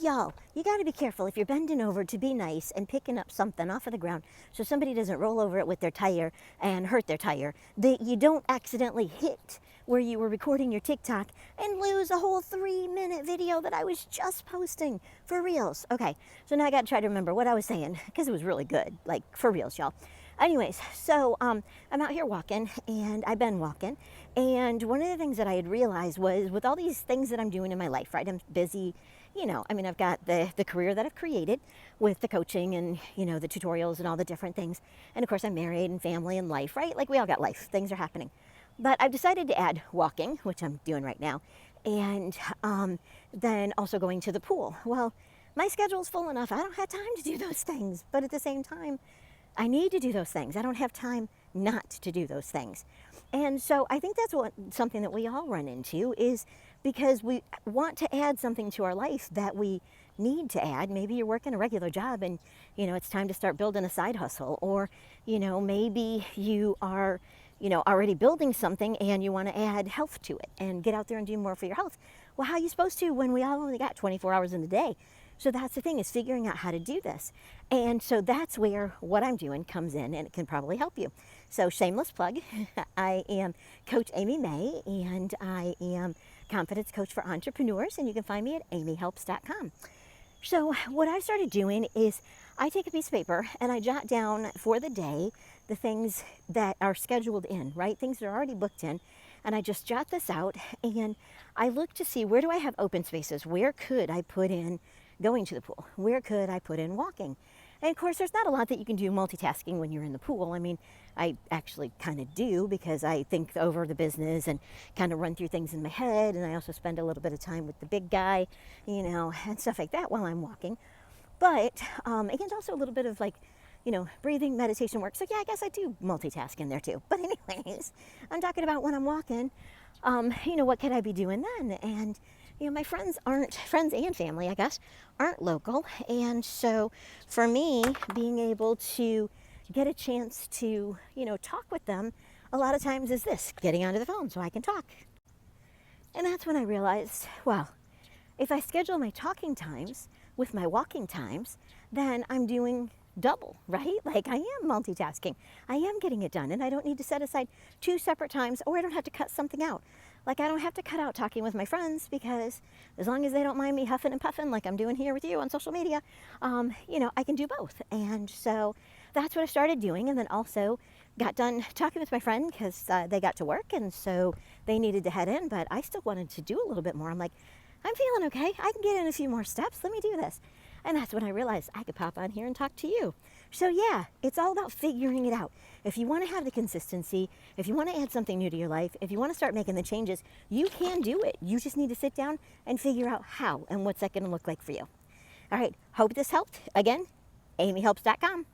Y'all, you got to be careful if you're bending over to be nice and picking up something off of the ground so somebody doesn't roll over it with their tire and hurt their tire, that you don't accidentally hit where you were recording your TikTok and lose a whole 3-minute video that I was just posting for reals. Okay, so now I got to try to remember what I was saying because it was really good, like for reals, y'all. Anyways, so I'm out here walking, and I've been walking, and one of the things that I had realized was with all these things that I'm doing in my life, right? I'm busy, I've got the career that I've created with the coaching and, the tutorials and all the different things. And of course, I'm married and family and life, right? Like we all got life, things are happening. But I've decided to add walking, which I'm doing right now, and then also going to the pool. Well, my schedule's full enough. I don't have time to do those things, but at the same time, I need to do those things. I don't have time not to do those things. And so I think that's something that we all run into is because we want to add something to our life that we need to add. Maybe you're working a regular job and, it's time to start building a side hustle. Or, maybe you are, already building something and you want to add health to it and get out there and do more for your health. Well, how are you supposed to when we all only got 24 hours in the day? So that's the thing, is figuring out how to do this. And so that's where what I'm doing comes in, and it can probably help you. So shameless plug, I am Coach Amy May, and I am confidence coach for entrepreneurs, and you can find me at amyhelps.com. So what I started doing is I take a piece of paper and I jot down for the day the things that are scheduled in, right? Things that are already booked in. And I just jot this out and I look to see, where do I have open spaces? Where could I put in going to the pool? Where could I put in walking? And of course, there's not a lot that you can do multitasking when you're in the pool. I mean, I actually kind of do, because I think over the business and kind of run through things in my head. And I also spend a little bit of time with the big guy, and stuff like that while I'm walking. But and also a little bit of breathing, meditation work. So yeah, I guess I do multitask in there too. But anyways, I'm talking about when I'm walking, what could I be doing then? And my friends and family, I guess, aren't local. And so for me, being able to get a chance to, talk with them a lot of times is this, getting onto the phone so I can talk. And that's when I realized, well, if I schedule my talking times with my walking times, then I'm doing double, right? Like I am multitasking. I am getting it done, and I don't need to set aside 2 separate times, or I don't have to cut something out. Like I don't have to cut out talking with my friends, because as long as they don't mind me huffing and puffing like I'm doing here with you on social media, I can do both. And so that's what I started doing. And then also got done talking with my friend because they got to work, and so they needed to head in, but I still wanted to do a little bit more. I'm like, I'm feeling okay. I can get in a few more steps. Let me do this. And that's when I realized I could pop on here and talk to you. So yeah, it's all about figuring it out. If you want to have the consistency, if you want to add something new to your life, if you want to start making the changes, you can do it. You just need to sit down and figure out how and what's that going to look like for you. All right, hope this helped. Again, amyhelps.com.